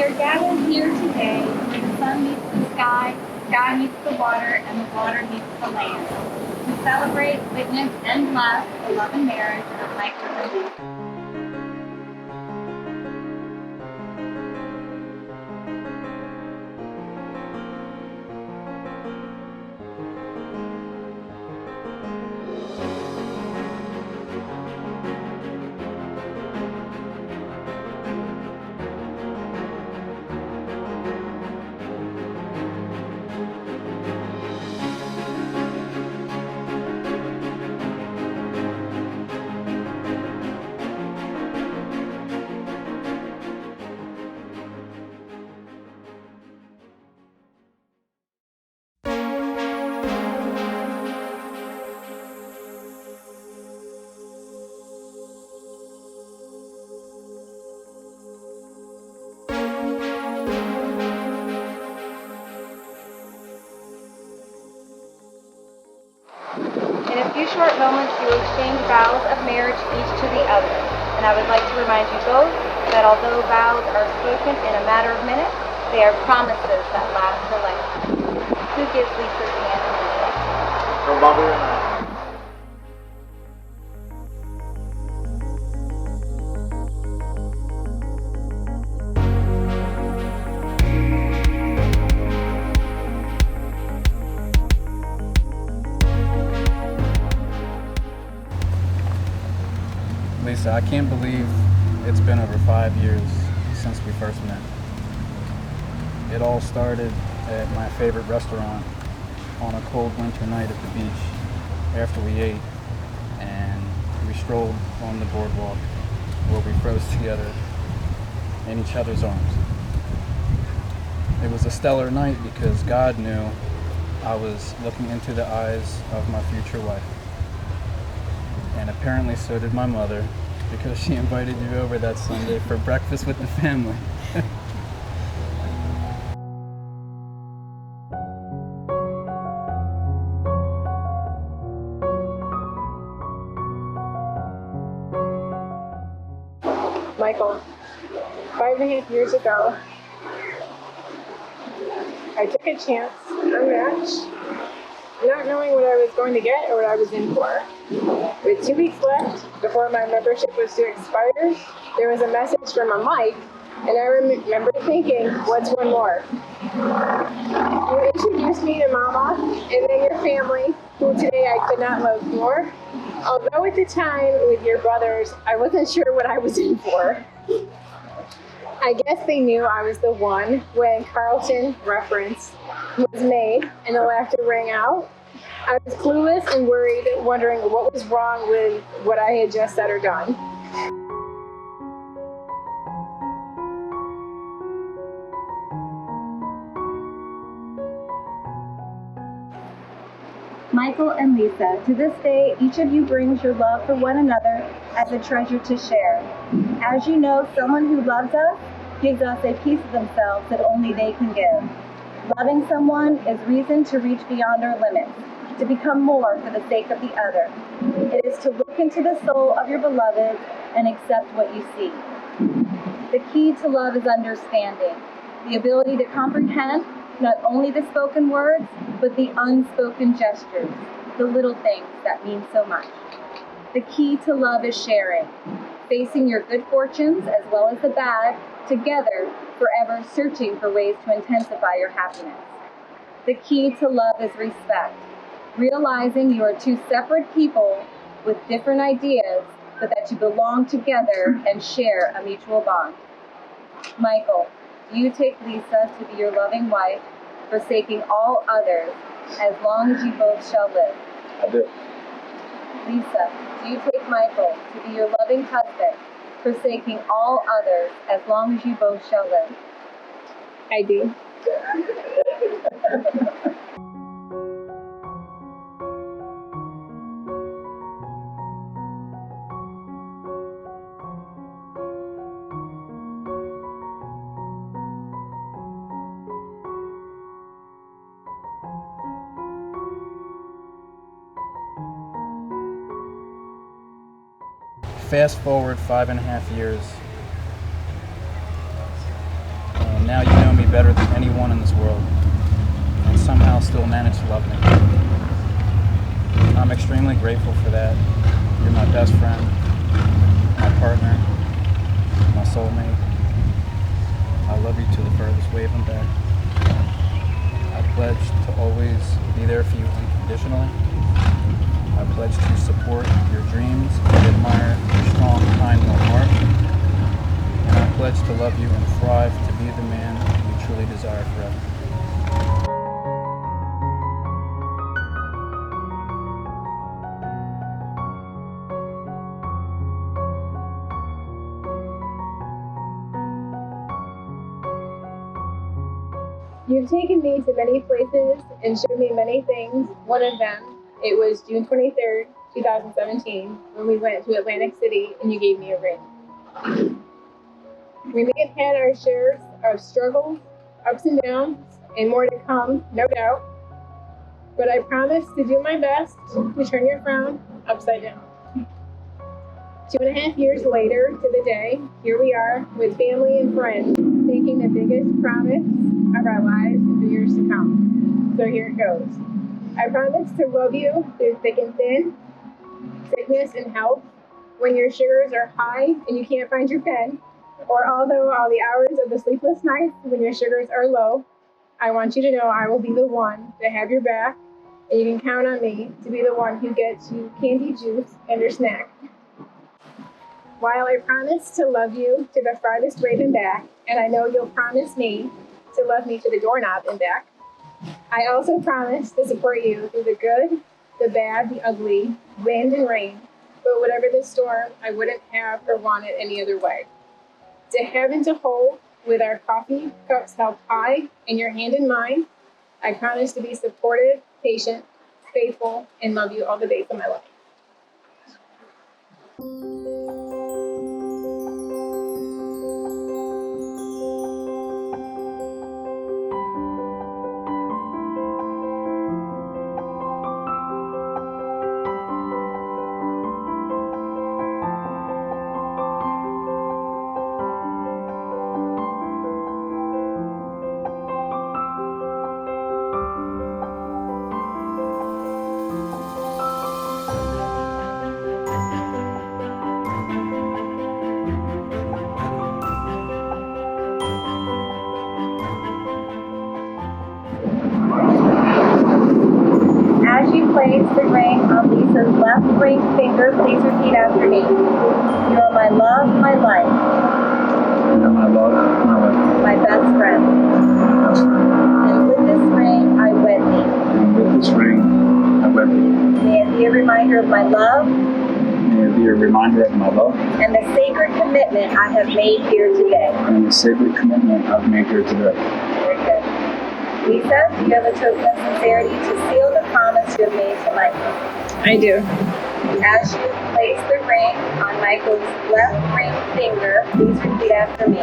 We are gathered here today where the sun meets the sky, sky meets the water, and the water meets the land to celebrate, witness, and bless the love and marriage of Michael and Lisa. In a few short moments, you will exchange vows of marriage each to the other. And I would like to remind you both that although vows are spoken in a matter of minutes, they are promises that last a lifetime. Who gives Lisa's hand to Lisa? From Bobby and I. Lisa, I can't believe it's been over 5 years since we first met. It all started at my favorite restaurant on a cold winter night at the beach after we ate, and we strolled on the boardwalk where we froze together in each other's arms. It was a stellar night because God knew I was looking into the eyes of my future wife. And apparently so did my mother, because she invited you over that Sunday for breakfast with the family. Michael, 5.5 years ago, I took a chance, a match, not knowing what I was going to get or what I was in for. With 2 weeks left before my membership was to expire, there was a message from a mic, and I remember thinking, what's one more? You introduced me to Mama and then your family, who today I could not love more. Although at the time with your brothers, I wasn't sure what I was in for. I guess they knew I was the one when Carlton reference was made and the laughter rang out. I was clueless and worried, wondering what was wrong with what I had just said or done. Michael and Lisa, to this day, each of you brings your love for one another as a treasure to share. As you know, someone who loves us gives us a piece of themselves that only they can give. Loving someone is reason to reach beyond our limits, to become more for the sake of the other. It is to look into the soul of your beloved and accept what you see. The key to love is understanding, the ability to comprehend not only the spoken words, but the unspoken gestures, the little things that mean so much. The key to love is sharing, facing your good fortunes as well as the bad, together, forever searching for ways to intensify your happiness. The key to love is respect, realizing you are two separate people with different ideas, but that you belong together and share a mutual bond. Michael, do you take Lisa to be your loving wife, forsaking all others, as long as you both shall live? I do. Lisa, do you take Michael to be your loving husband, forsaking all others, as long as you both shall live? I do. Fast forward 5.5 years. now you know me better than anyone in this world, and somehow still manage to love me. I'm extremely grateful for that. You're my best friend, my partner, my soulmate. I love you to the furthest wave and back. I pledge to always be there for you unconditionally. I pledge to support your dreams and admire your strong, kind-willed heart. And I pledge to love you and thrive to be the man you truly desire forever. You've taken me to many places and showed me many things. One of them, it was June 23rd, 2017, when we went to Atlantic City and you gave me a ring. We may have had our shares of struggles, ups and downs, and more to come, no doubt. But I promise to do my best to turn your frown upside down. 2.5 years later to the day, here we are with family and friends, making the biggest promise of our lives for years to come. So here it goes. I promise to love you through thick and thin, sickness and health, when your sugars are high and you can't find your pen, or although all the hours of the sleepless nights when your sugars are low. I want you to know I will be the one to have your back, and you can count on me to be the one who gets you candy, juice, and your snack. While I promise to love you to the farthest wave and back, and I know you'll promise me to love me to the doorknob and back, I also promise to support you through the good, the bad, the ugly, wind and rain, but whatever the storm, I wouldn't have or want it any other way. To have and to hold, with our coffee cups held high and your hand in mine, I promise to be supportive, patient, faithful, and love you all the days of my life. As you place the ring on Lisa's left ring finger, please repeat after me. You are my love, my life. You are my love, my life. My best friend. My best friend. And with this ring, I wed thee. And with this ring, I wed thee. May it be a reminder of my love. May it be a reminder of my love. And the sacred commitment I have made here today. And the sacred commitment I've made here today. Very good. Lisa, do you have a token of sincerity to seal the promise you have made to Michael? I do. As you place the ring on Michael's left ring finger, please repeat after me.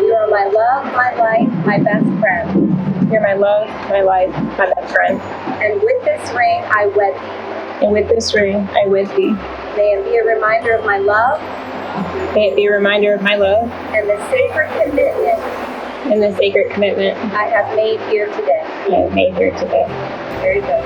You are my love, my life, my best friend. You're my love, my life, my best friend. And with this ring, I wed thee. And with this ring, I wed thee. May it be a reminder of my love. May it be a reminder of my love And the sacred commitment and the sacred commitment I have made here today. I have made here today. Very good.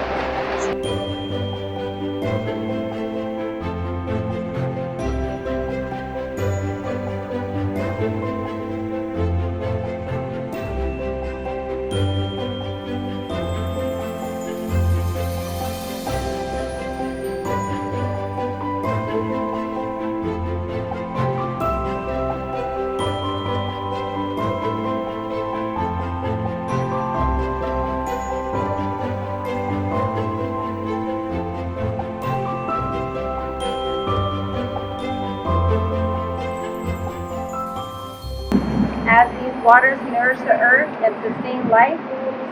As these waters nourish the earth and sustain life,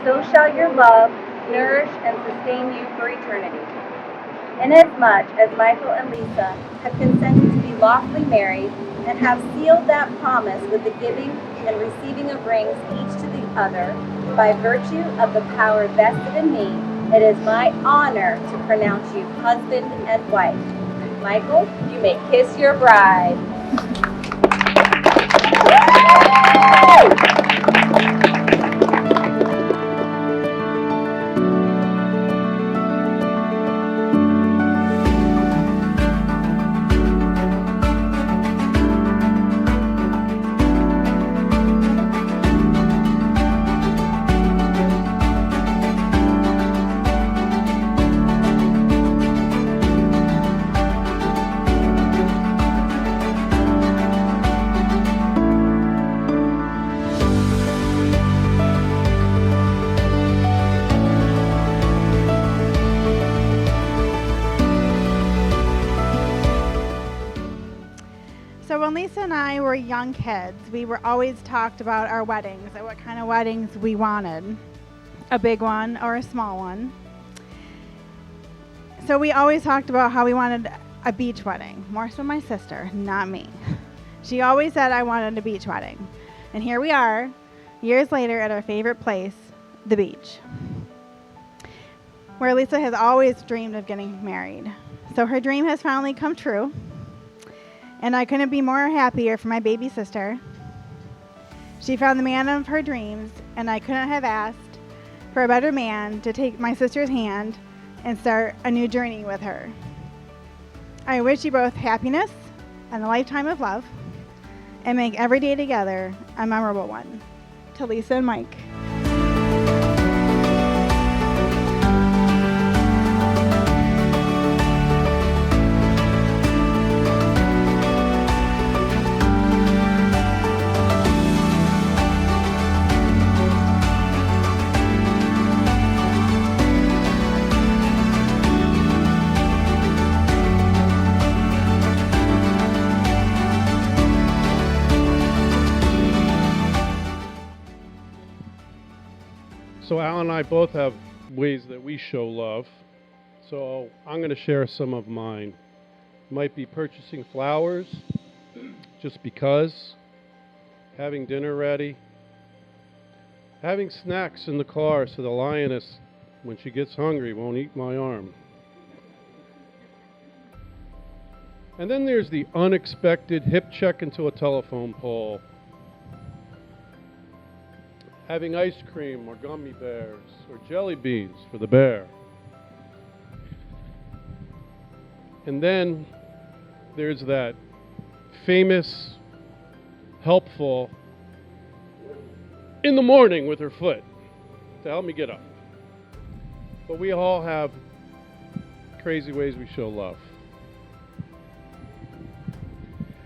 so shall your love nourish and sustain you for eternity. Inasmuch as Michael and Lisa have consented to be lawfully married and have sealed that promise with the giving and receiving of rings each to the other, by virtue of the power vested in me, it is my honor to pronounce you husband and wife. Michael, you may kiss your bride. I were young kids, we were always talked about our weddings and what kind of weddings we wanted, a big one or a small one. So we always talked about how we wanted a beach wedding, more so my sister, not me. She always said I wanted a beach wedding. And here we are, years later at our favorite place, the beach, where Lisa has always dreamed of getting married. So her dream has finally come true. And I couldn't be more happier for my baby sister. She found the man of her dreams, and I couldn't have asked for a better man to take my sister's hand and start a new journey with her. I wish you both happiness and a lifetime of love, and make every day together a memorable one. To Lisa and Mike. So Al and I both have ways that we show love. So I'm going to share some of mine. Might be purchasing flowers just because, having dinner ready, having snacks in the car so the lioness, when she gets hungry, won't eat my arm. And then there's the unexpected hip check into a telephone pole. Having ice cream or gummy bears or jelly beans for the bear. And then there's that famous, helpful, in the morning with her foot to help me get up. But we all have crazy ways we show love.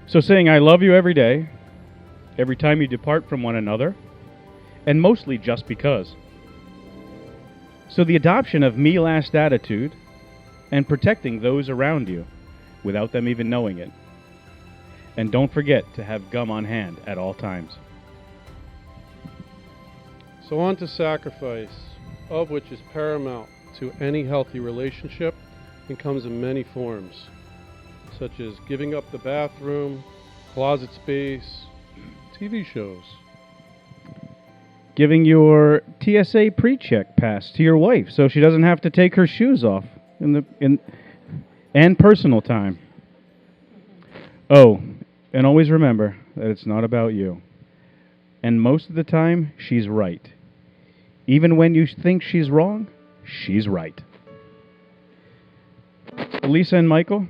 So saying I love you every day, every time you depart from one another, and mostly just because. So the adoption of me last attitude and protecting those around you without them even knowing it. And don't forget to have gum on hand at all times. So on to sacrifice, of which is paramount to any healthy relationship and comes in many forms, such as giving up the bathroom, closet space, TV shows. Giving your TSA pre-check pass to your wife so she doesn't have to take her shoes off and personal time. Oh, and always remember that it's not about you. And most of the time, she's right. Even when you think she's wrong, she's right. Lisa and Michael,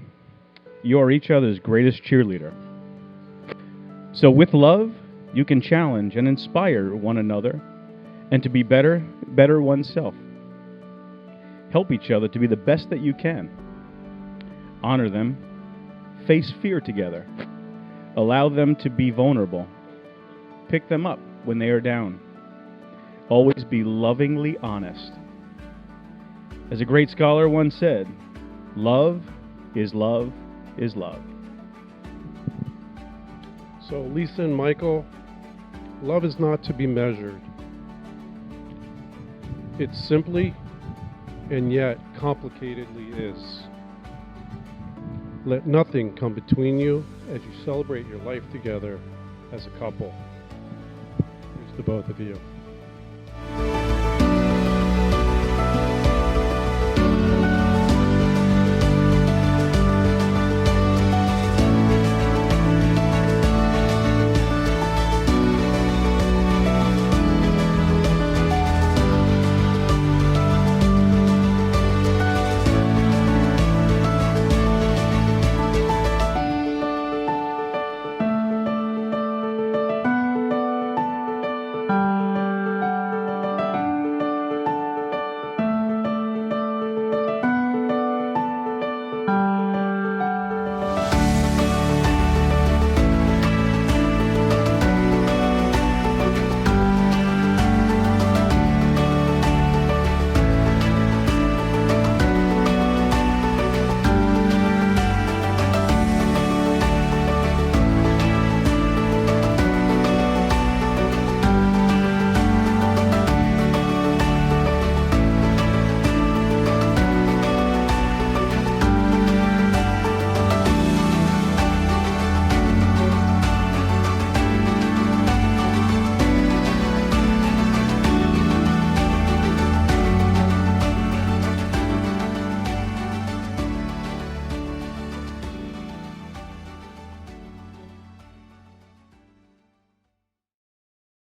you are each other's greatest cheerleader. So with love, you can challenge and inspire one another and to be better oneself. Help each other to be the best that you can. Honor them. Face fear together. Allow them to be vulnerable. Pick them up when they are down. Always be lovingly honest. As a great scholar once said, love is love is love. So Lisa and Michael, love is not to be measured. It simply and yet complicatedly is. Let nothing come between you as you celebrate your life together as a couple. Here's to both of you.